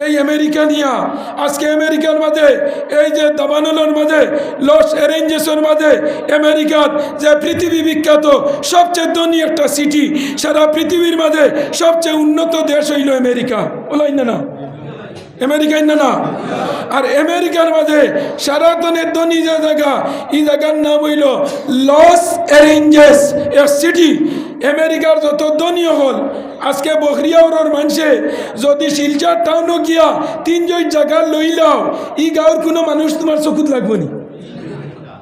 এই আমেরিকা নিয়া আজকে আমেরিকার মাঝে এই যে দাবানলের মাঝে লস অ্যারেঞ্জেসের মাঝে আমেরিকার যে পৃথিবী বিখ্যাত সবচেয়ে ধনী একটা সিটি, সারা পৃথিবীর মাঝে সবচেয়ে উন্নত দেশ হইল আমেরিকা। বলাই না না আমেরিকায় না না। আর আমেরিকার মাঝে সারাতনের ধনী যে জায়গা, এই জায়গার নাম হইল লস অ্যারেঞ্জেস এ সিটি। আমেরিকার যত ধনী হল আজকে বখরিয়াউরের মানুষে যদি শিলচর টাউনও গিয়া 3 জায়গা লইলাও, এই গাঁৱৰ কোনো মানুষ তোমার চকুত লাগবো নি?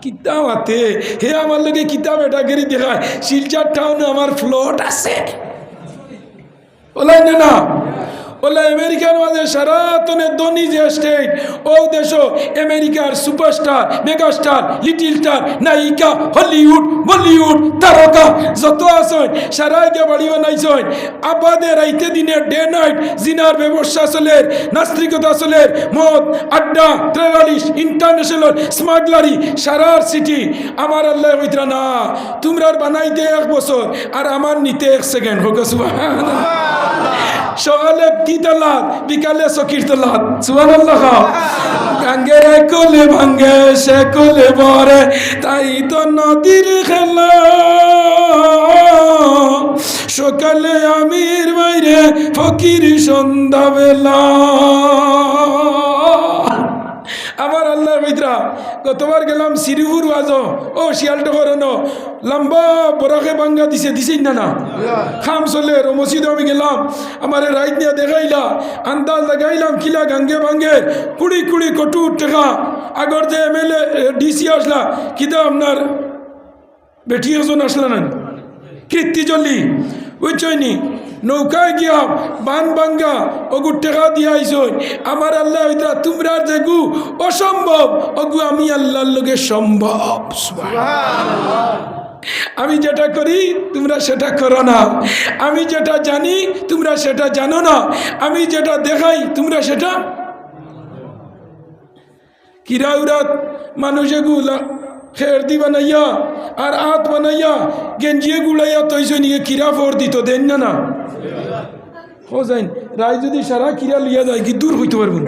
কিতাব আতে হে আমার লগে কিতাব এটা গেরি দেখায় শিলচর টাউনে আমার ফ্লট আছে। বলাই না বলে আমেরিকার মাঝে সারাতনের ধনী যে স্টেট ও দেশ আমেরিকার সুপারস্টার, মেগাস্টার, লিটিল স্টার, নায়িকা, হলিউড, বলিউড তারকা যত আছেন সারা গিয়ে বাড়ি বানাইছেন। আবাদে রাইতে দিনে ডে নাইট জিনার ব্যবসা চলে, নাস্তিকতা চলে, মদ আড্ডা, টেররিস্ট, ইন্টারন্যাশনাল স্মাগলারি সারার সিটি। আমার আল্লাহ হইতরা না তোমরা বানাইতে 1 বছর আর আমার নিতে 1 সেকেন্ড হোক। সুবহানাল্লাহ। সকালে কি তলাত, বিকালে সকির তলাত। সুবহানাল্লাহ। গাঙ্গের কোলে ভাঙ্গে সে কোলে ভরে, তাই তো নদীর খেলা। সকালে আমির বাইরে ফকির সন্ধ্যাবেলা। আমার আল্লাহ মিত্রা গতবার গেলাম শ্রীপুর ওয়াজ ও শিয়ালটা করানো লম্বা বরফে ভাঙ্গা দিছেই না খাম চলে মসজিদ আমি গেলাম। আমার রাইত নিয়ে দেখাইলা আন্দাজ লাগাইলাম কিলা গাঙ্গে ভাঙ্গে 20 কোটি টাকা। আগর যে MLA DC আসলা কিতা আপনার বেটি ওজন আসলা না কীর্তি চলি বুঝছনি নৌকায় গিয়া বান ভাঙ্গা ওগু টেকা দিয়া আইস। আমার আল্লাহ হইতা তোমরা যেগু অসম্ভব ওগু আমি আল্লাহর লগে সম্ভব। আমি যেটা করি তোমরা সেটা করো না, আমি যেটা জানি তোমরা সেটা জানো না, আমি যেটা দেখাই তোমরা সেটা কিরাউরাত মানুষ এগুলা খের দি বানাইয়া আর আত বানাইয়া গেঞ্জিয়ে গুড়াইয়া তৈছে নিয়ে কিরা ফোর দিত দেন না হো যাইন রায় যদি সারা কিরা লিয়া যায় কি দূর হইতে পারবো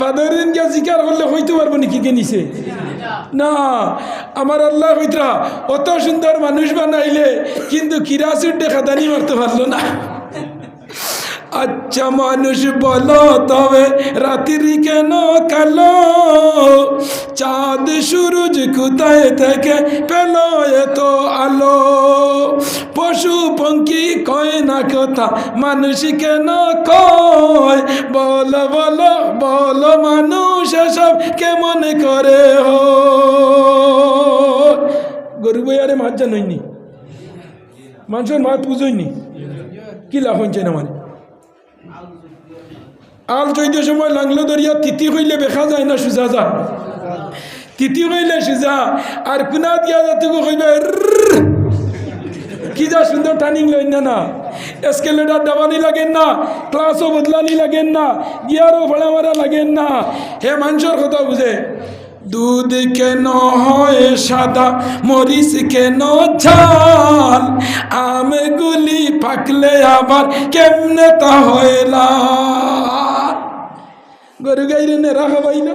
বাদরের দিন গিয়া জিকার করলে হইতে পারবো নাকি কে নিছে না। আমার আল্লাহ হইতরা অত সুন্দর মানুষ বানাইলে কিন্তু কিরাসুর খাদানি মারতে পারলো না। আচ্ছা মানুষ বলো তবে রাত্রি কেন কালো, চাঁদ সূরজ কোথায় থেকে পেল এত আলো, পশু পঙ্খী কয় না কথা মানুষ কেন কয়, বলো বলো বলো মানুষ এসব কেমন করে হো। গরু বইয়ারে মাছ জানইনি মানুষের মাছ পুজোইনি কি লাভ হচ্ছে না মানে আল চৈদ্য সময় লাংলো দরিয়া তিতি হইলে দেখা যায় না সুজা যা তিতি হইলে সুজা আর কুনা দিয়া যাতে কইবে কি যা সুন্দর টার্নিং লইন না এসকেলেটার ডাবানি লাগেন না, ক্লাসও বদলানি লাগেন না, গিয়ারও ভাড়া মারা লাগেন না। হে মানুষের কথা বুঝে দুধ কেন হয় সাদা মরিচ কেন ঝাল, আমগুলি পাকলে আবার কেমনে তা হয় লাল। গরু গাইরে নেড়া খাবাই না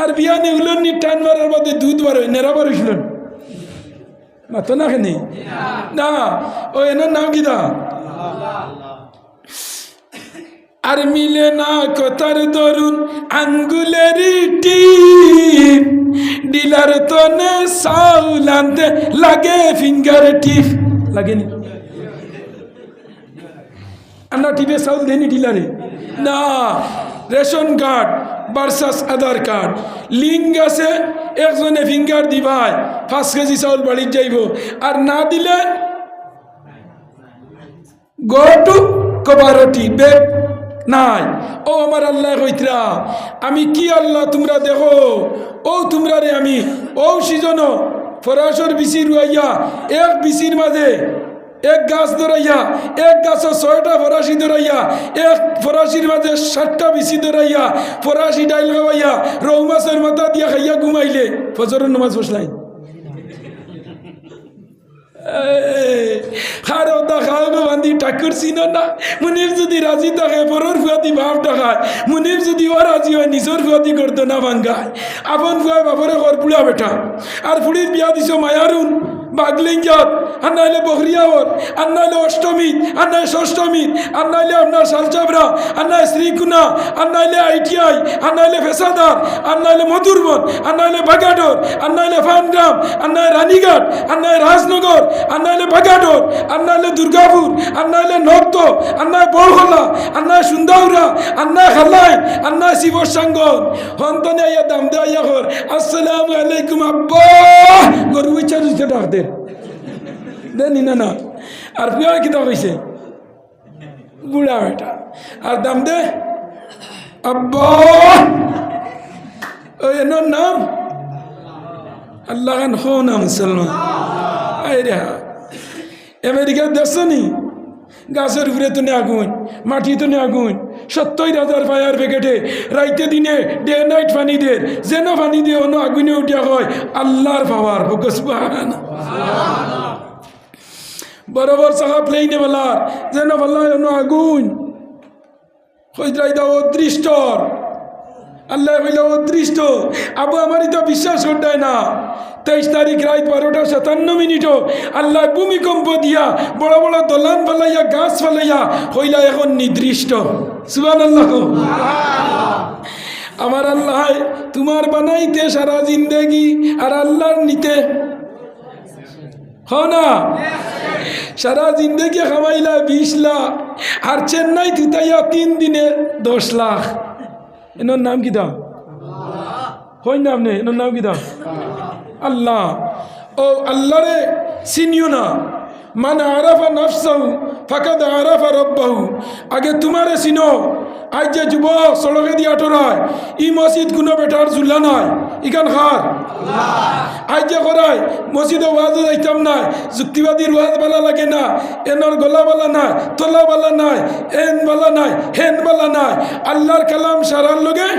আর বিয়া নেগুলোর নি টান মারার বাদে দুধ বার হয় নেড়া বার হইছিল মাতো না খেনি না ও এনার নাম কি দা আর মিলে না কথার দরুন আঙ্গুলের টিপ, ডিলার তনে চাউল আনতে লাগে ফিঙ্গার টিপ লাগেনি আমরা টিপে চাউল দেনি ডিলারে না। রেশন কার্ড ভার্সাস আধার কার্ড লিঙ্ক আছে, একজনে ফিঙ্গার দিবাই 5 কেজি চাউল বাড়ির যাইব আর না দিলে গো টু কভারটি বেগ নাই। ও আমার আল্লাহ কইতরা আমি কি আল্লাহ তোমরা দেখো ও তোমরা রে আমি ও সিজন ফরাসর বিচি রুয়াইয়া এক বিচির মাঝে এক গাছ ধরাইয়া এক গাছের 6টা ফরাসি ধরাইয়া এক ফরাসির মাঝে 7টা বিচি ধরাইয়া ফরাসি ডাইল খাওয়াইয়া রৌ মাছের মাথা দিয়া খাইয়া ঘুমাইলে ফজরের নামাজ পড়লাই খারো দেখাও বান্ধি ঠাকুর চিনো না মুনির যদি রাজি থাকে পরের ফুয়াতি ভাব দেখায় মুনির যদি ও রাজি হয় নিজের ফুয়াতি করতো না ভাঙ্গায় আপন ফুয়া বাপরে ঘর পুড়া বেটা আর ফুড়ির বিয়া দিছ মায়ারুন বাগলিঙ্গাত আর নাইলে বহরিয়াওর আর নাইলে অষ্টমী আর নাইলে ষষ্ঠমী আর নাইলে আপনার শালচাবরা আর নাইলে শ্রীকুনা আর নাইলে আইটিআই আর নাইলে ফেসাদার আর নাইলে মধুরবন আর নাইলে বাগাডোর আর নাইলে ফানগ্রাম আর নাইলে রানীঘাট আর নাইলে রাজনগর আর নাইলে বাগাডোর আর নাইলে দুর্গাপুর আর নাইলে নর্ত আর নাইলে বড়হলা আর নাইলে সুন্দাউরা আর নাইলে খালাই আর নাইলে শিবসাঙ্গর হন্তনে আইয়া দাম দে আইয়া কর আসসালামু আলাইকুম আব্বা গরু বিচার ডাক দে দেনি না না আর পিয়া কিতা কইছে বুড়া বেটা আর দাম দে আব্বা ওই এনার নাম আল্লাহ খান হো না মুসলমান আরে আমেরিকা দেখছো নি গাছের উপরে তো আগুন মাটি তো আগুন 70,000 ফায়ার ব্রিগেডে রাইতে দিনে ডে নাইট পানি দে যেন পানি দিয়ে অন্য আগুনে উঠিয়া হয় আল্লাহর পাওয়ার বরাবর চাকা প্লেনে বলার যেন বলা অন্য আগুন অদৃষ্ট আল্লাহ হইল অদৃষ্ট আবু আমারই তো বিশ্বাস করতেই না 23 তারিখ রাত 12:57 আল্লাহ ভূমিকম্প দিয়া বড় বড় দলান ফেলাইয়া গাছ ফেলাইয়া হইলা এখন নির্দিষ্ট সুবহানাল্লাহ আমার আল্লাহ তোমার বানাইতে সারা জিন্দেগি আর আল্লাহর নিতে না সারা জিন্দেগি খামাইলা 20 লাখ আর চেন্নাই তুতাইয়া 3 দিনে 10 লাখ এনার নাম কি দাও হই নাম নেই এনার নাম কি দাও আল্লাহ ও আল্লাহ রে চিনিও না মান আরাফা নাফসাহু ফাকাদ আরাফা রাব্বাহু আগে তোমারে চিনো আজ যে যুবক সড়কে দিয়ে আটরায় ই মসজিদ কোনো বেটার জুল্লা নাই ইখান খার আজ যে করায় মসজিদে ওয়াজও যাইতাম না যুক্তিবাদীর ওয়াজ বালা লাগে না এনর গলা বালা নাই তোলা বালা নাই এন বালা নাই হেন বালা নাই আল্লাহর কালাম সারার লগে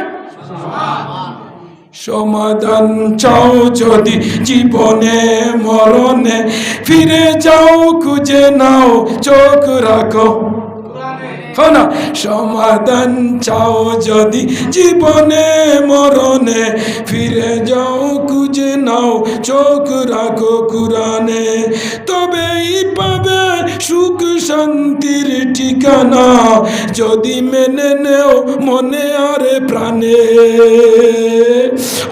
সমাধান চাও যদি জীবনে মরণে ফিরে যাও খুঁজে নাও চোখ রাখো না সমাধান চাও যদি জীবনে মরণে ফিরে যাও খুঁজে নাও চোখ রাখো কুরআনে তবেই পাবে সুখ শান্তির ঠিকানা যদি মেনে নেও মনে আর প্রাণে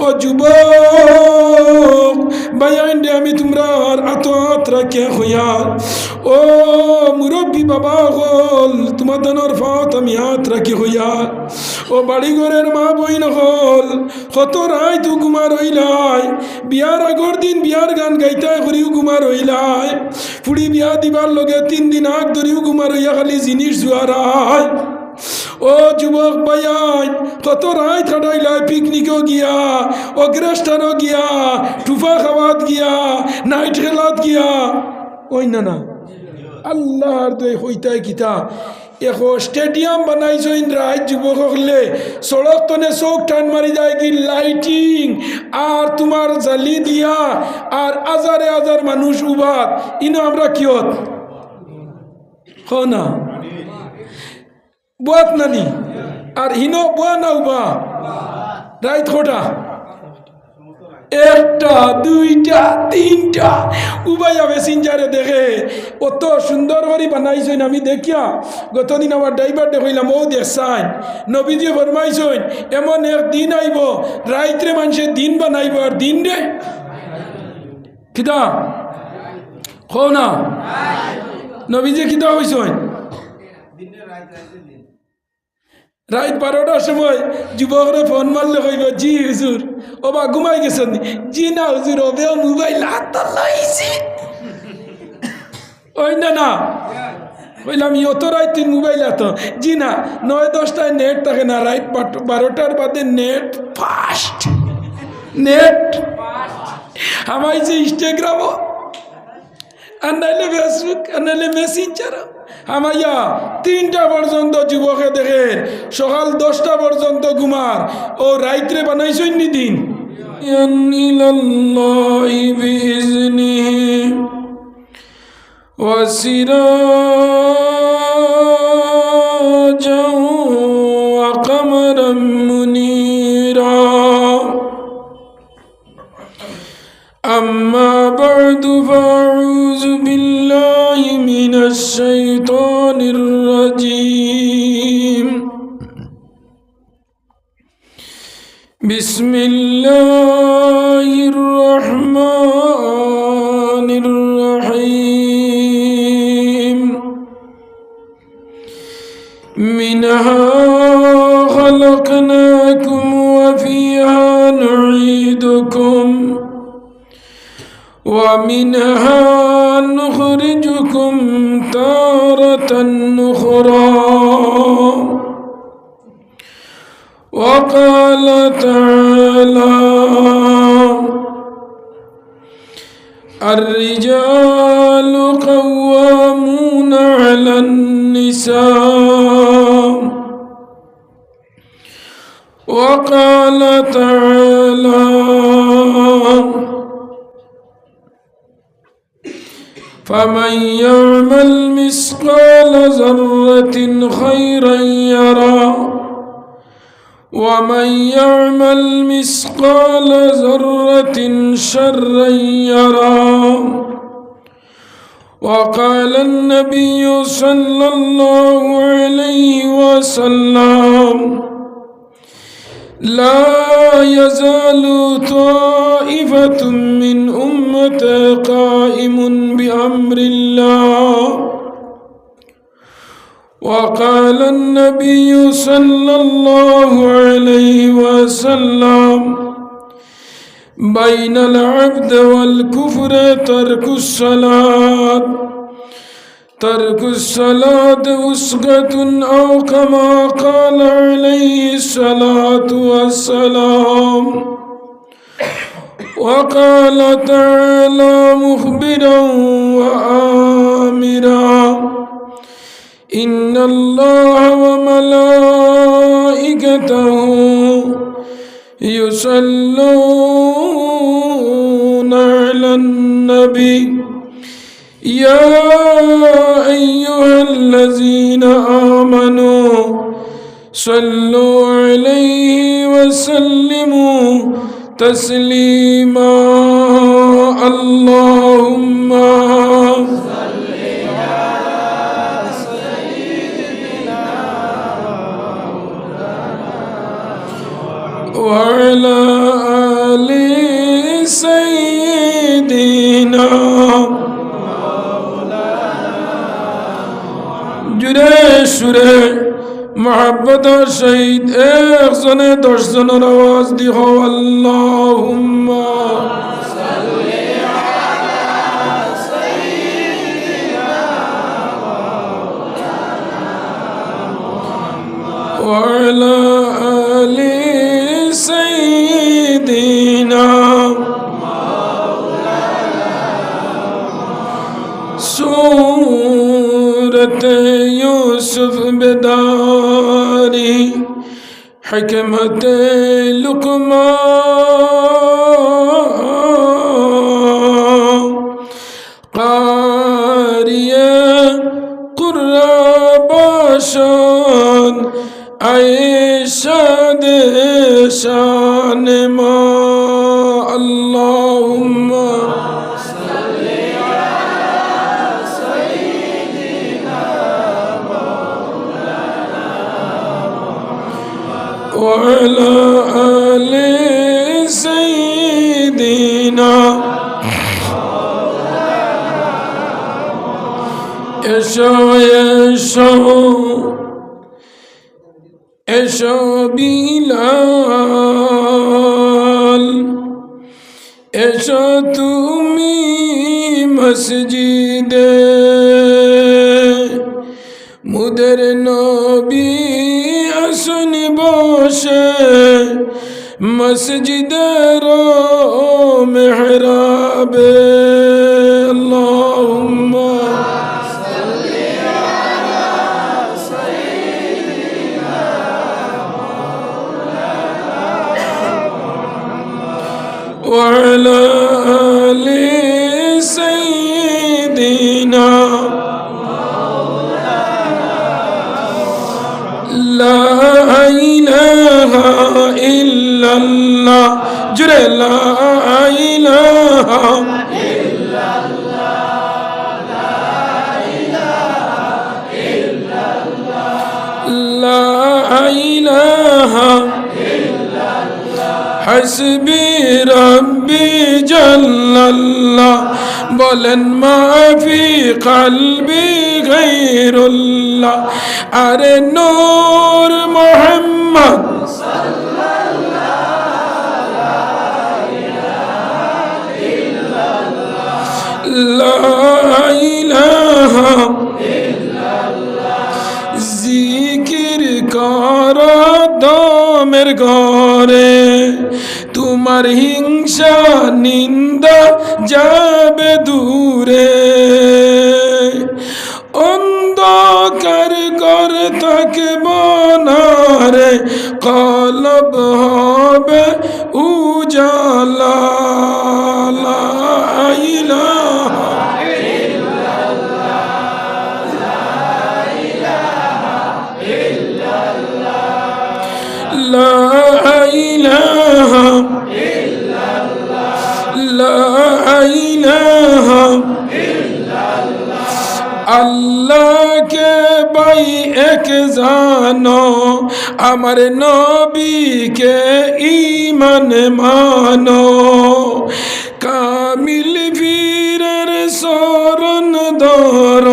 ও যুবক বাইন্ডে আমি তোমরা আর আত রাখে হইয়া ও মুরব্বী বাবা হল তোমার দানোর ফাত আমি হাত রাখি হইয়া ও বাড়ি ঘরের মা বইন হল কত রায় তু গুমার হইলাই বিয়ার আগর দিন বিয়ার গান গাইতায় করিও গুমার হইলাই ফুড়ি বিয়া দিবার লগে 3 দিন আগ ধরিও গুমার হইয়া খালি জিনিস জুয়ারায় ও যুবক ভাইয়াই কত রায় কাটাইলাই পিকনিকও গিয়া অগ্রস্থানও গিয়া টুফা খাওয়াত গিয়া নাইট খেলাত গিয়া ওই না না আল্লাহর দই হইতাই কিতা এখন স্টেডিয়াম বানাইছেন রাত যুবক হলে সড়ক তনে চোখ টান মারি যায় কি লাইটিং আর তোমার জালি দিয়া আর হাজারে হাজার মানুষ উবাত ইনো আমরা কিয়ত না বুয়াত নানি আর হিনো বুয়া না উবা রাইত খোটা 1টা 2টা 3টা উবাইয়া প্যাসেঞ্জারে দেখে অত সুন্দর করে বানাইছেন আমি দেখিয়া গতদিন আমার ড্রাইভার দেখাইলাম ও দেখছেন নবীজি ফরমাইছেন এমন একদিন আইব রাইতরে মানুষের দিন বানাইব আর দিন রে কিতা খো না নবীজি কিতা হইছেন রাত 12টার সময় যুবকরে ফোন মারলে কইব জি হুজুর ও বা ঘুমাই গেছেন জি না হুজুর ও বেও মোবাইল হাত লাইছি ওই না না কইলাম অত রাত তুই মোবাইল হাত জি না 9-10টায় নেট থাকে না রাত 12টার বাদে নেট ফাস্ট নেট আমায় যে ইনস্টাগ্রাম আর নাইলে ফেসবুক আর নাইলে মেসেঞ্জার আমাইয়া 3টা পর্যন্ত যুবকে দেখে সকাল 10টা পর্যন্ত ঘুমার ও রাইত্রে বানাইছেন নি দিন وسراجا وقمرا منيرا. أما بعد فأعوذ بالله من الشيطان الرجيم. بسم الله الرحمن الرحيم. منها خلقناكم وفيها نعيدكم ومنها نخرجكم تارة أخرى. وقال تعالى: الرجال قوامون على النساء. وقال تعالى: فمن يعمل مثقال ذرة خيرا يره ومن يعمل مثقال ذرة شرا يره. وقال النبي صلى الله عليه وسلم: لا يزال طائفة من أمتي قائم بأمر الله. وقال النبي صلى الله عليه وسلم: بين العبد والكفر ترك الصلاة وسقة، أو كما قال عليه الصلاة والسلام. وقال تعالى مخبرا وآمرا: إن الله وملائكته يصلون على النبي يا أيها الذين آمنوا صلوا عليه وسلموا تسليما. اللهم وعلى آل سيدنا جرے شرے محبت شہید ایک زنے دش زن آواز دیکھو. اللہم صلی علی سیدنا محمد وعلى آل سيدنا سورة يوسف بداري حكمة لقمان قارئ قرباشان عيشة شان ما. اللهم صل على سيدنا مولانا وعلى آل سيدنا يشاء بلال يشاء تومي مسجد مدر نبي حسن باشه مسجد را محراب. اللهم وعلى آل سيدنا জুড়ে লা ইলাহা লা ইলাহা হাসবি রব্বি জাল্লাল্লাহ বলেন মাফি কলবি গায়রুল্লাহ আরে নূর মুহাম্মদ লা ইলাহা জিকির কর দমের ঘরে তোমার হিংসা নিন্দা যাবে দূরে অন্ধকার ঘর থাকে বনারে কলব হবে উজালা লা ইলাহা لا إله إلا الله لا إله إلا الله আল্লাহ কে ভাই এক জানো আমার নবীকে ঈমান মানো কামিল বীরের শরণ ধর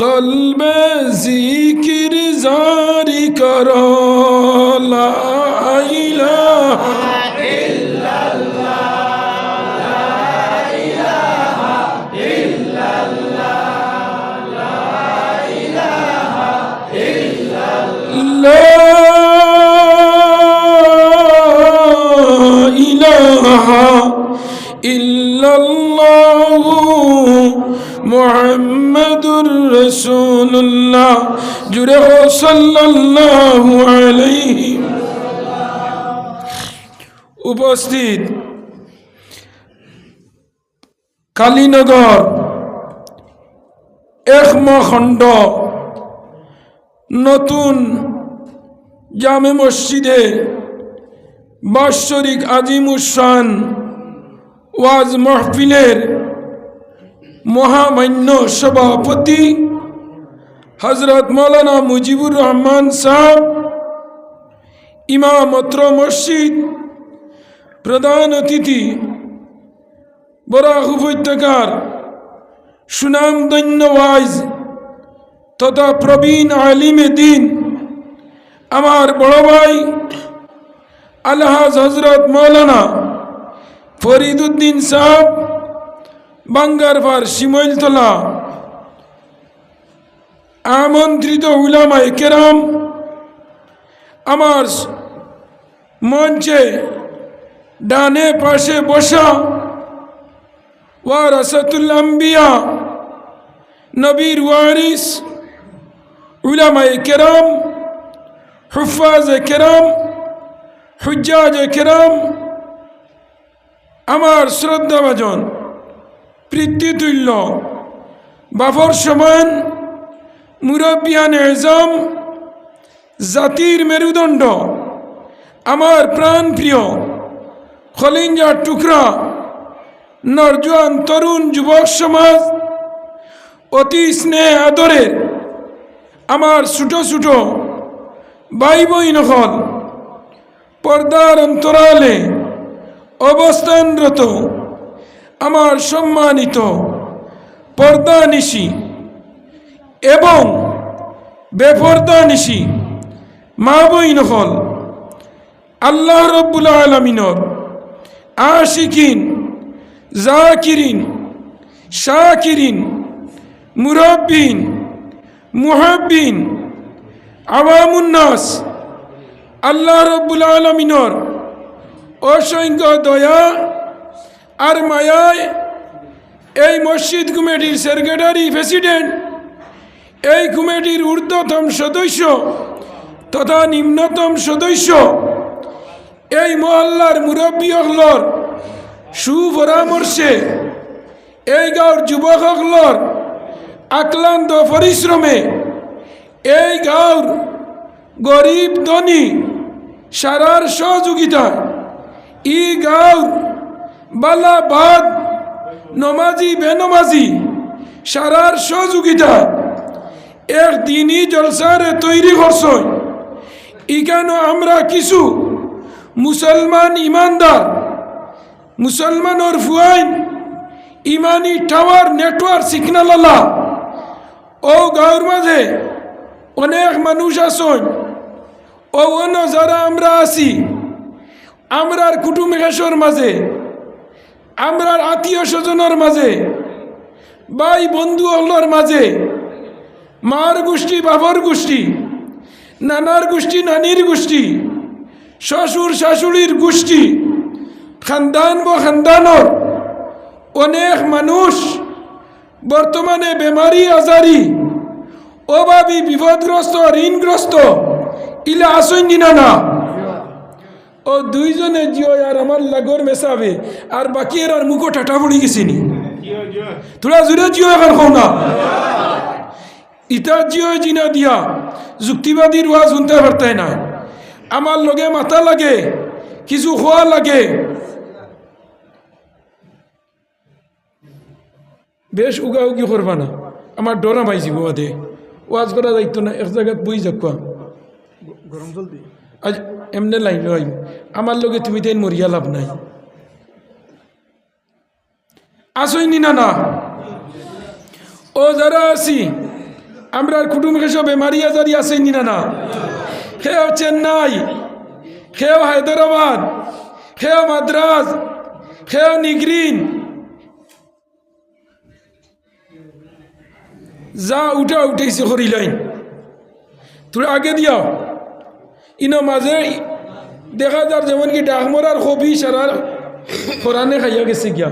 কলবে জিকির জারি করো লা ইলাহা لا إله إلا الله محمد رسول الله جره صلى الله عليه উপস্থিত কালীনগর একমখণ্ড নতুন জামে মসজিদে বাৎসরিক আজিমুসান ওয়াজ মাহফিলের মহামান্য সভাপতি হযরত মাওলানা মুজিবুর রহমান সাহেব ইমাম অত্র মসজিদ প্রধান অতিথি বরাক উপত্যকার সুনামধন্য ওয়াইজ তথা প্রবীণ আলিমে দিন আমার বড় ভাই আলহাজ হজরত মৌলানা ফরিদুদ্দিন সাহেব বাঙ্গারপাড় শিমইলতলা আমন্ত্রিত উলামায়ে কেরাম আমার মঞ্চে ডানে পাশে বসা ওয়ারাসাতুল আম্বিয়া নবীর ওয়ারিস উলামায়ে কেরাম হুফাজে কেরাম হুজ্জাজে কেরাম আমার শ্রদ্ধাভাজন পিতৃতুল্য বাফর সমান মুরব্বিয়ান এজম জাতির মেরুদণ্ড আমার প্রাণ প্রিয় খলিঞ্জার টুকরা নরজওয়ান তরুণ যুবক সমাজ অতি স্নেহ আদরের আমার ছোট ছোট ভাই বইন হল পর্দার অন্তরালে অবস্থানরত আমার সম্মানিত পর্দানিশী এবং বেপর্দানিশী মা বইন হল আল্লাহ রব্বুল আলামিনের আশিকিন জাকিরিন শাকিরিন মুরব্বিন মুহাব্বিন আওয়ামুন নাস আল্লাহ রব্বুল আলামিনের অসংখ্য দয়া আর মায়ায় এই মসজিদ কমিটির সেক্রেটারি প্রেসিডেন্ট এই কমিটির ঊর্ধ্বতম সদস্য তথা নিম্নতম সদস্য এই মহল্লার মুরব্বী হলর সুপরামর্শে এই গাঁওর যুবক হলর আক্লান্ত পরিশ্রমে এই গাঁওর গরিব ধনী সারার সহযোগিতায় ই গাঁও বালাবাদ নমাজি বেনমাজি সারার সহযোগিতা একদিনই জলসারে তৈরি করছই। ইখানে আমরা কিছু মুসলমান ইমানদার মুসলমানের ফুয়াইন ইমানি টাওয়ার নেটওয়ার্ক সিগনালালা ও গাঁওর মাঝে অনেক মানুষ আসন ও অন্য যারা আমরা আছি আমরার কুটুমের মাঝে আমরার আত্মীয় স্বজনের মাঝে ভাই বন্ধু হলর মাঝে মার গোষ্ঠী বাবার গোষ্ঠী নানার গোষ্ঠী নানির গোষ্ঠী শ্বশুর শাশুড়ির গোষ্ঠী খানদান ও খানদানর অনেক মানুষ বর্তমানে বেমারি আজারি অভাবী বিপদগ্রস্ত ঋণগ্রস্ত ইলা আসইন না না ও দুইজনে জিও আর আমার লাগর মেশাবে আর বাকি এর আর মুখো ঠাটা পড়ি গেছিনি তোরা জুড়ে জিও এখন খাও না ইতা জিও জিনা দিয়া যুক্তিবাদীর ওয়াজ শুনতে পারতে না আমার লগে মাথা লাগে কিছু খোয়া লাগে বেশ উগাউগি করবা না আমার ডরা মাইছি বাদে ওয়াজ করা যাইতো না এক জায়গায় বই যাক গরম জল দি আজ এমনি লাইন লই আমার লগে তুমি তাই মরিয়া লাভ নাই আসইনি না না ও যারা আছি আমরা কুটুমকে সব বেমারি আজারি আসইনি না না খেয়েও চেন্নাই খেয়েও হায়দ্রাবাদ খেয়েও মাদ্রাজ খেয়েও নিগ্রিন যা উঠা উঠেছে করি লাইন তোরা আগে দিয়াও ইনো মাঝে দেখা যার যেমন কি ডাকমরার কবি সারার কোরআনে খাইয়া গেছে গিয়া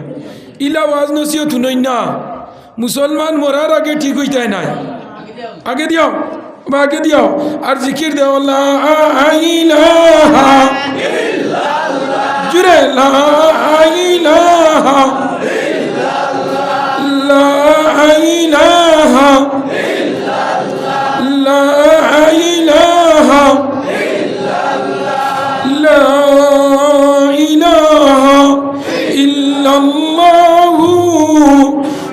ইলা ওয়াজ নসিও তুনই না মুসলমান মরার আগে ঠিক হইতাই নাই আগে দিও বা আগে দিও আর জিকির দেও লা ইলাহা ইল্লাল্লাহ জুরে লা ইলাহা ইল্লাল্লাহ লা ইলাহা ইল্লাল্লাহ লা ইলাহা لا إله إلا الله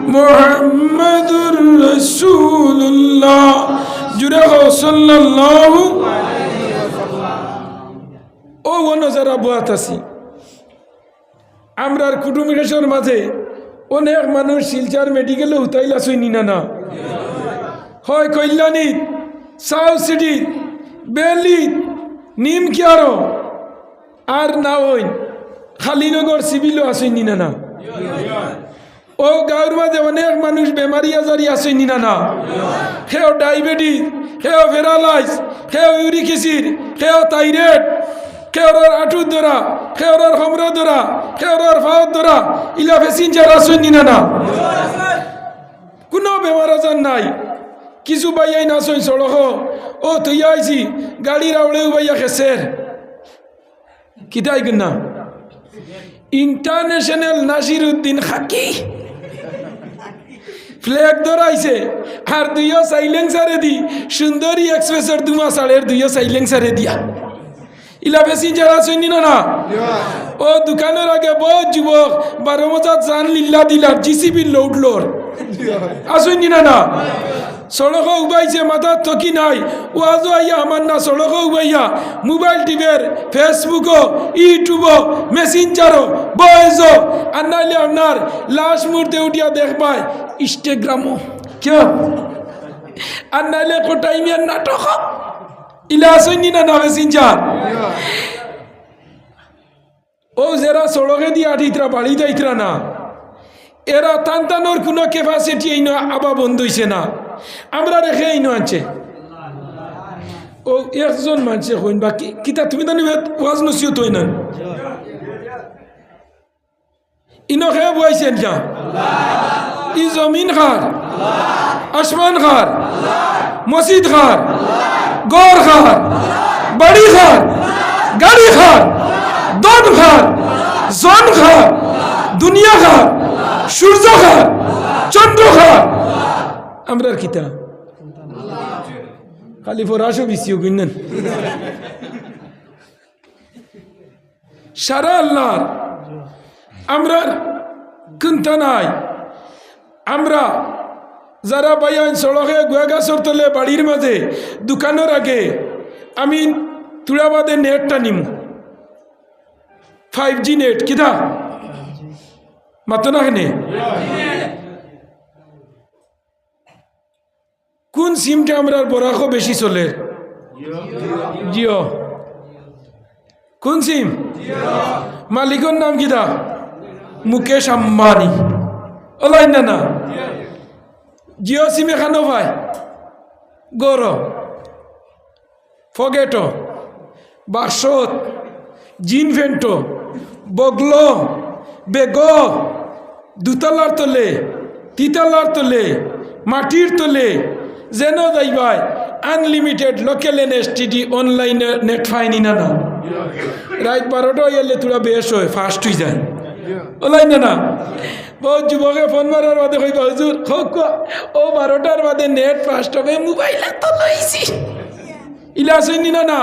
محمد رسول الله جره صلى الله ও যারা বয়াত আছি আমরার কুটুমের মাঝে অনেক মানুষ শিলচার মেডিকেলে উতাইলা শুনি না না হয় কল্যাণী সাউথ সিটি বেলি নিম কিয়ারো আর না ওই খালিনগর সিভিলও আসেনি না না ও গাঁর মাঝে অনেক মানুষ বেমারি আজারি আসেনি না না খেও ডায়াবেটিস খেও প্যারালাইজ খেও ইউরিক অ্যাসিড খেও থাইরয়েড খেওর আঁটুর ধরা খেওর হমরা ধরা খেওর ফাওয়ার ধরা ইলা প্যাসেঞ্জার আসেনি না না কোনো বেমার আজার নাই কিছু বাইয়াই না সই সড়ক ও তুই আইছি গাড়ির আউড়েও বাইয়া খেসের কিতাই না ইন্টারন্যাশনাল নাসির উদ্দিন খাকি ফ্ল্যাগ ধরাইছে আর দুইও সাইলেন্সারে দি সুন্দরী এক্সপ্রেসের দুমা সাড়ের দুইও সাইলেন্সারে দিয়া ইলা প্যাসেঞ্জার আসেনি না না ও দোকানের আগে বহুত যুবক 12 মজাত জান লিল্লা দিলার জিসিবি লোড লোর আসেনি না না সড়ক উবাইছে মাথার থকি নাই ওয়াজও আইয়া আমার না সড়ক উবাইয়া মোবাইল টিভির ফেসবুকও ইউটিউবও মেসেঞ্জারও বয়েজও আর নাইলে আপনার লাস্ট মুহূর্তে উঠিয়া দেখবায় ইনস্টাগ্রামও কেউ আর নাইলে কোটাইমিয়ার নাটক ইলা আসেনি না না মেসেঞ্জার ও যারা সড়কে দিয়ে আঠিতরা বাড়ি যাইতরা না এরা তান্তানোর কোনো ক্যাপাসিটি এই না আবার বন্ধ হইছে না আমরা রেখে এই আনছে ও একজন মানছে হইন বা কিতা তুমি জানি ওয়াজ নসিহত হই না ইনো খেয়ে বইছেন যা ই জমিন খার আসমান খার মসজিদ খার গড় খার বাড়ি খার গাড়ি খার দন খার জন খার দুনিয়া খার সূর্য খার চন্দ্র খার আমরা কিতা খালি ফরাসও বিসিও গুনেন সারা আল্লাহর আমরা কিনতে নাই আমরা যারা বাইন সড়কে গুয়াগাছর তলে বাড়ির মাঝে দোকানের আগে আমি তুড়াবাদে নেটটা নিম 5G নেট কিতা মাতো না কেনে কোন সিমটা আমরা বরাকও বেশি চলে জিও কোন সিম মালিকের নাম কিতা মুকেশ আম্বানি ওলাই না না জিও সিম এখানো ভাই গৌর ফগেটো বাক্সত জিন ভেন্টো বগলো বেগ দুতলার তলে তিতলার তলে মাটির তলে যেন যাইবাই আনলিমিটেড লোকেল এনএসটিডি অনলাইন নেট ফাইনি না না রাত 12টা এলে তোরা বেশ হয় ফাস্ট হয়ে যায় ওলাই না না বহুত যুবকে ফোন মারার বাদে কইবা হুজুর ও 12টার বাদে নেট ফাস্ট হবে মোবাইল তো লইছি ইলা আসেনি না না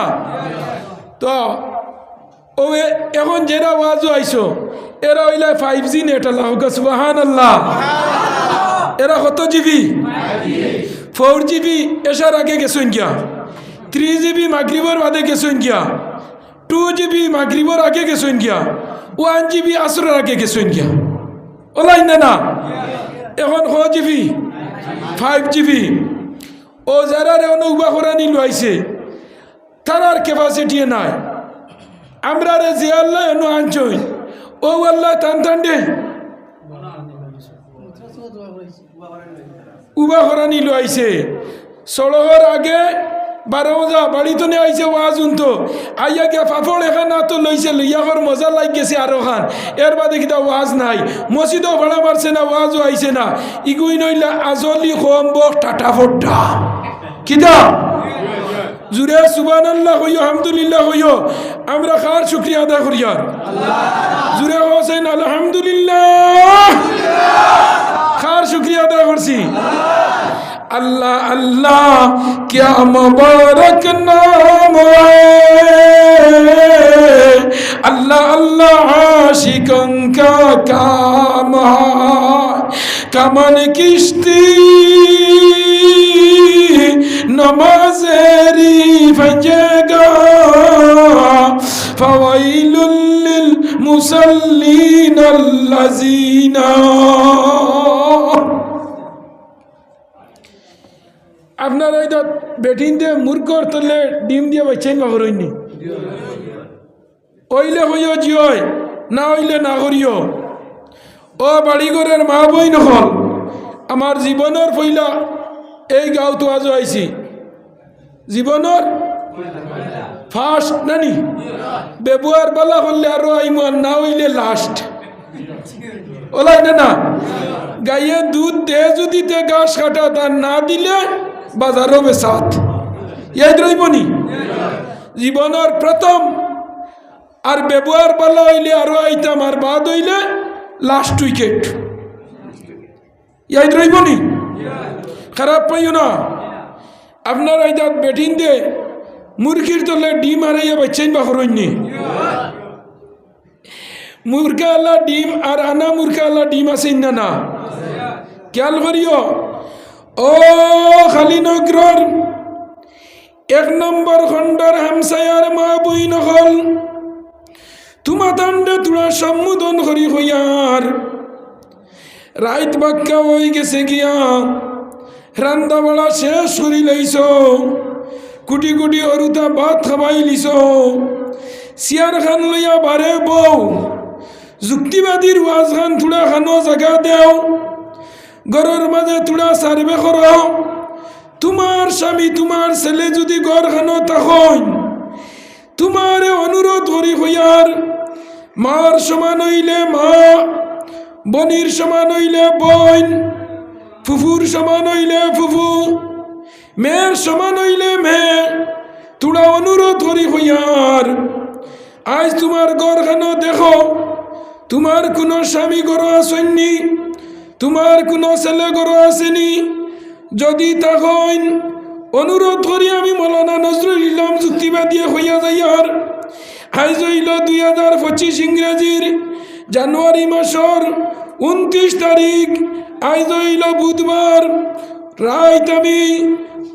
তো ও এখন যেরা ওয়াজও আইসো এরা হইলা 5G নেট আল্লাহ সুবহানাল্লাহ এরা কত জিবি 4GB এসার আগে গেছেন গিয়া 3GB মাগরিবর বাদে গেছেন গিয়া 2GB মাগরিবর আগে গেছেন গিয়া 1GB আসরের আগে গেছেন গিয়া ওলাই না না এখন ক জিবি 5GB ও যারা অনুবা করানি লইছে তারার ক্যাপাসিটি নাই আমরা রে যে আল্লাহ এনো আনছই ও আল্লাহ টান দে উবা করানি লইছে সড়কের আগে 12 বজা বাড়িতে নিয়ে আইছে ওয়াজ উনতো আইয়া গিয়া ফাফড় এখান তো লইছে লইয়াকর মজা লাগ গেছে আরো খান এর বাদে কিতা ওয়াজ নাই মসজিদও ভাড়া মারছে না ওয়াজও আইছে না ইগুই নইলা আজলি হোমবক টাটা ফোটা কিতা জুরে সুবহানাল্লাহ হইও আলহামদুলিল্লাহ হইও আমরা কার শুকরিয়া আদায় করি আর জুরে হোসেন আলহামদুলিল্লাহ কার শুকরিয়া আদায় করছি अल्लाह अल्लाह क्या मुबारक नाम है अल्लाह अल्लाह आशिकों का काम है कमन किश्ती नमाज़ेरी फंजेगा फवाइलुल लिल मुसल्लीन अल्लज़ीना আপনার ওই তো বেটিন দিয়ে মুরগর তলে ডিম দিয়ে বাচ্চাই মাগরইনি ওইলে হইও জিয় না হইলে না করিও ও বাড়িঘরের মা বই নহল আমার জীবনের পইলা এই গাঁও তো আজও আইছি জীবনের ফার্স্ট নানি ব্যবহার বালা করলে আরো আইমান না হইলে লাস্ট ওলাই না না গাইয়ে দুধ দে যদি তে ঘাস কাটা তার না দিলে বাজারও বেসাত ইয়াদ রইবনি জীবনের প্রথম আর ব্যবহার ভালো হইলে আরো আইতাম আর বাদ হইলে লাস্ট উইকেট ইয়াদ রইবনি খারাপ পাইও না আপনার আইদাত বেটিন দে মুরগির তলে ডিম হারাইয়া বাচ্চাইন বা হরইনি মুরগা আল্লাহ ডিম আর আনা মুরগা আল্লাহ ডিম আছে না না খেয়াল করিও ও খালিনগর 1 নম্বর খণ্ডর হামসায়ার মা বই নহল তোমা তান্ডে তুলা সম্বোধন করি হইয়ার রাইত বাক্কা হয়ে গেছে গিয়া রান্দা বাড়া শেষ করি লাইছ কুটি কুটি অরুতা ভাত খাবাই লিছ সিয়ার খান লইয়া বারে বউ যুক্তিবাদীর ওয়াজ খান থুড়া খানো জায়গা দেও ঘরের মাঝে তুড়া সার্ভে করো তোমার স্বামী তোমার ছেলে যদি ঘর খানো তখন তোমারে অনুরোধ করি হইয়ার মার সমান হইলে মা বনির সমান হইলে বোন ফুফুর সমান হইলে ফুফু মেয়ের সমান হইলে মেয়ে তুড়া অনুরোধ করি হইয়ার আজ তোমার ঘর খানো দেখো তোমার কোনো স্বামী ঘর আসেননি তোমার কোনো ছেলে গরো আসেনি যদি তখন অনুরোধ করি আমি মৌলানা নজরুল ইসলাম যুক্তিবাদী হইয়া যাইয়ার আইজ হইল 2025 ইংরেজির জানুয়ারি মাসের 29 তারিখ। আইজ হইল বুধবার। রাত আমি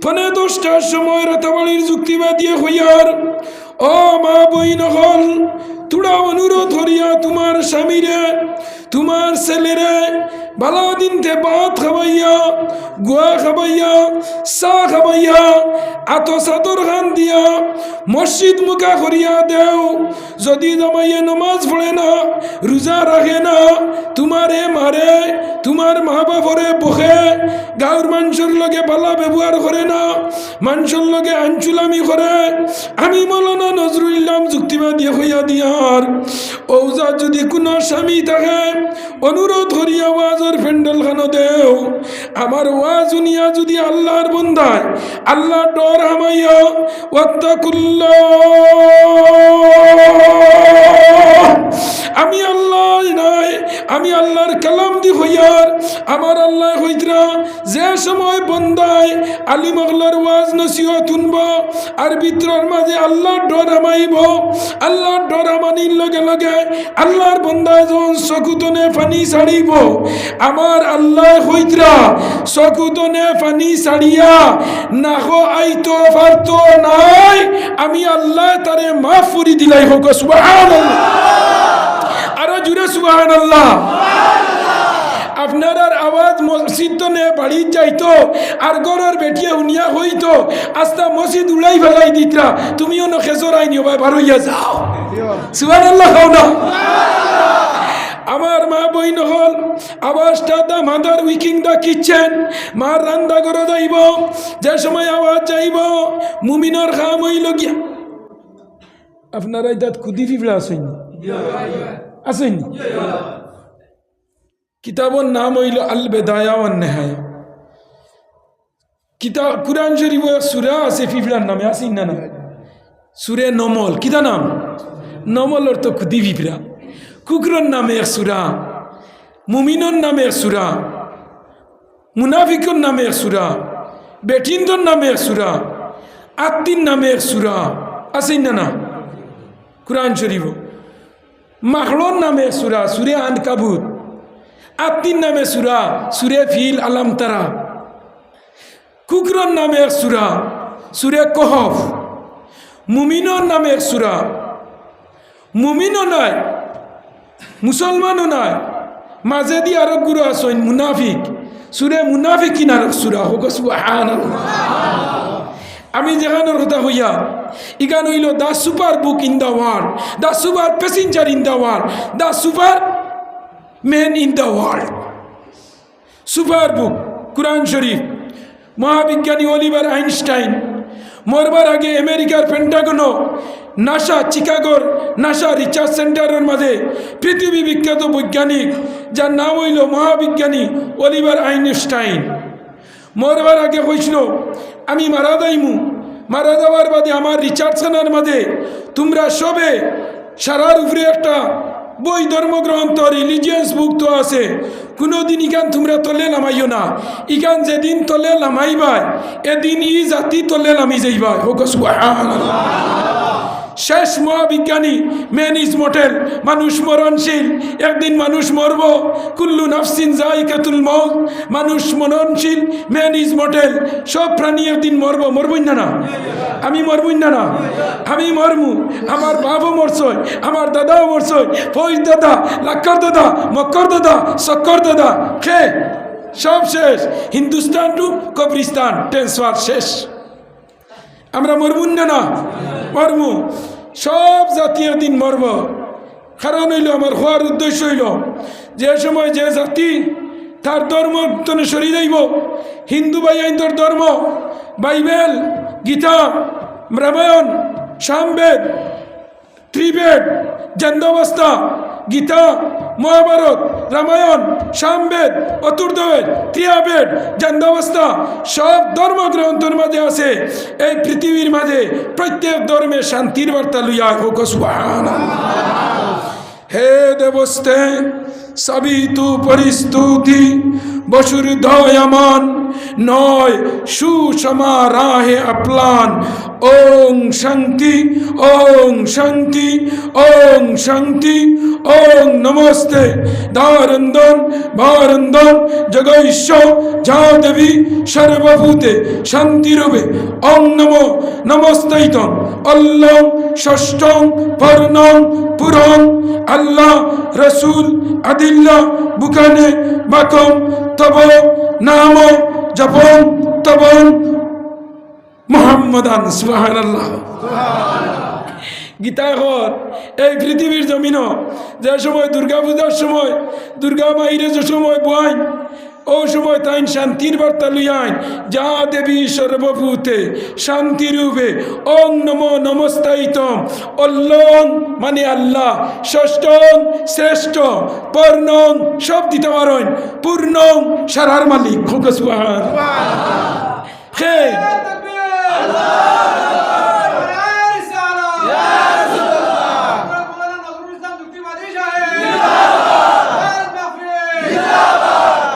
10:15টার সময় রাতাবাড়ির যুক্তিবাদী হইয়ার ও মা বইন হল তোরা অনুরোধ করিয়া তোমার স্বামীরে তোমার ছেলেরে বালা দিনতে ভাত খাবাইয়া গুয়া খাবাইয়া চা খাবাইয়া আতো চাদর খান দিয়া মসজিদ মুখা করিয়া দেও। যদি জামাইয়ে নমাজ পড়ে না, রোজা রাখে না, তোমারে মারে, তোমার মা বাপরে বসে, গাঁর মানুষের লগে বালা ব্যবহার করে না, মানুষের লগে আঞ্চুলামি করে, আমি মৌলানা নজরুল ইসলাম যুক্তিবাদী হইয়া দিয়ার ওজা যদি কোনো স্বামী থাকে অনুরোধ করিয়া ওয়াজের প্যান্ডেল খানো দেও। আমার ওয়াজ শুনিয়া যদি আল্লাহর বন্দায় আল্লাহ ডর হামাইয়া ওয়াত্তাকুল্লাহ, আমি আল্লাহ নাই, আমি আল্লাহর কালাম দি হইয়ার আমার আল্লাহ হইতরা যে সময় বন্দায় আলিম আল্লাহর ওয়াজ নসিহত শুনব আর ভিতরের মাঝে আল্লাহর ডর হামাইব। আল্লাহর ডর হামানির লগে লগে আল্লাহর বন্দায় যখন চকুতনে পানি ছাড়িব, আমার আল্লাহ হইতরা চকুতনে পানি ছাড়িয়া নাহ আইতো পারতো নাই, আমি আল্লাহ তারে মাফ করে দিলাই হোক। সুবহানাল্লাহ, আরো জুড়ে সুবহানাল্লাহ। আপনার আওয়াজ মসজিদ নে বাড়ি যাইতো আর গরর বেটিয়ে উনিয়া হইতো আস্তা মসজিদ উড়াই ফেলাই দিতরা, তুমিও না খেজর আইনি ভাই বার হইয়া যাও। সুবহানাল্লাহ খাও না। আমার মা বইন হল আওয়াজটা দা মাদার উইকিং দা কিচেন, মার রান্না করে যাইব, যে সময় আওয়াজ যাইব মুমিনর খাম হইল গিয়া। আপনারা তাত খুদি ফিফলা আসেন আসেন। কিতাবর নাম হইল আল বেদায়া ওয়ান নেহায়া। কিতাব কুরআন শরীফ সূরা আছে ফিফলার নামে আসেন না না, সূরা নমল। কিতা নাম? নমল অর্থ খুদি ফিফলা। কুকুরের নামে এক সূরা, মুমিনের নামে এক সূরা, মুনাফিকের নামে এক সূরা, বেটিনদের নামে এক সূরা, আত্মীর নামে এক সূরা আসেন না না কুরআন শরীফ। মাখলর নামে এক সূরা, সূরা আনকাবুত। আত্মীর নামে সূরা, সূরা ফিল আলাম তারা। কুকুরের নামে এক সূরা, সূরা কহফ। মুমিনের নামে এক সূরা, মুমিনও নাই মুসলমানও নাই, মাঝে দিয়ে আরো গুরু আসেন মুনাফিক, সূরা মুনাফিকিন আর সূরা হোক। সুবহানাল্লাহ। আমি যেখানের কথা হইয়া ইগান হইল the super book in the world, the super passenger in the world, the super man in the world. Super book Quran শরীফ। মহাবিজ্ঞানী অলিভার আইনস্টাইন মরবার আগে আমেরিকার পেন্টাগনও নাসা চিকাগোর নাসা রিসার্চ সেন্টারের মাঝে পৃথিবী বিখ্যাত বৈজ্ঞানিক যার নাম হইল মহাবিজ্ঞানী অলিভার আইনস্টাইন মরবার আগে হয়েছিল আমি মারা যাইমু, মারা যাওয়ার বাদে আমার রিসার্চ সেন্টার মাঝে তোমরা সবে সারার উপরে একটা বই ধর্মগ্রন্থ রিলিজিয়াস বুক তো আছে, কোনোদিন ইখান তোমরা তলে নামাইও না। ইখান যেদিন তলে নামাইবাই এদিন ই জাতি তলে নামি যাইবাই। শেষ মহাবিজ্ঞানী ম্যান ইজ মর্টাল, মানুষ মরণশীল, একদিন মানুষ মরব। কুল্লু নাফসিন যায়িকাতুল মউত, মানুষ মরণশীল, ম্যান ইজ মর্টাল। সব প্রাণী একদিন মরব, মরবই না না? আমি মরবই না না? আমি মরমু, আমার বাপও মরছই, আমার দাদাও মরছই, ফৌজ দাদা, লাক্কর দাদা, মক্কর দাদা, সক্কর দাদা, খে সব শেষ। হিন্দুস্তান টু কবরিস্তান ট্রান্সফার শেষ। আমরা মরবুন না না? মরমু। সব জাতীয় দিন মরব। কারণ হইল আমার হওয়ার উদ্দেশ্য হইল যে সময় যে জাতি তার ধর্ম সরি যাইব, হিন্দু ভাই আইনর ধর্ম বাইবেল, গীতা, রামায়ণ, সামবেদ, ত্রিবেদ, জন্দাবস্থা, গীতা, মহাভারত, রামায়ণ, সামবেদ, অতুর্বেদ, ত্রিয়াবেদ, জন্দাবস্থা সব ধর্মগ্রন্থের মাঝে আছে। এই পৃথিবীর মাঝে প্রত্যেক ধর্মে শান্তির বার্তা লইয়া হোক। সুবহানাল্লাহ। হে দেবস্তে সাবিতু পরিস্তুতি বসুর দয়ামান নয় সুসমারাহে অপ্লান। ওং শান্তি, ওং শান্তি, ওং শান্তি, ওং নমস্তে দারন্দন বারন্দন জগৈশ্য যা দেবী সর্বভূতে শান্তিরূপে। ওং নমো নমস্তৈতং অল্লং ষষ্ঠং পর্ণং পুরং আল্লাহ রসুল আদিল্লা বুকানে বাকম তব নাম জপং তবং মোহাম্মদান সুবহানাল্লাহ। গীতা ঘর এই পৃথিবীর জমিন যে সময় দুর্গা পূজার সময় দুর্গা মাইরে যে সময় বয়ান ও সময় তাইন শান্তির বার্তা লইয়াইন যা দেবী সর্বভূতে শান্তিরূপে। ওং নমো নমস্তাইতম অল্লং মানে আল্লাহ, ষষ্ঠং শ্রেষ্ঠ, পর্ণং সব দিতে পারেন, পূর্ণং সারার মালিক। সুবহান।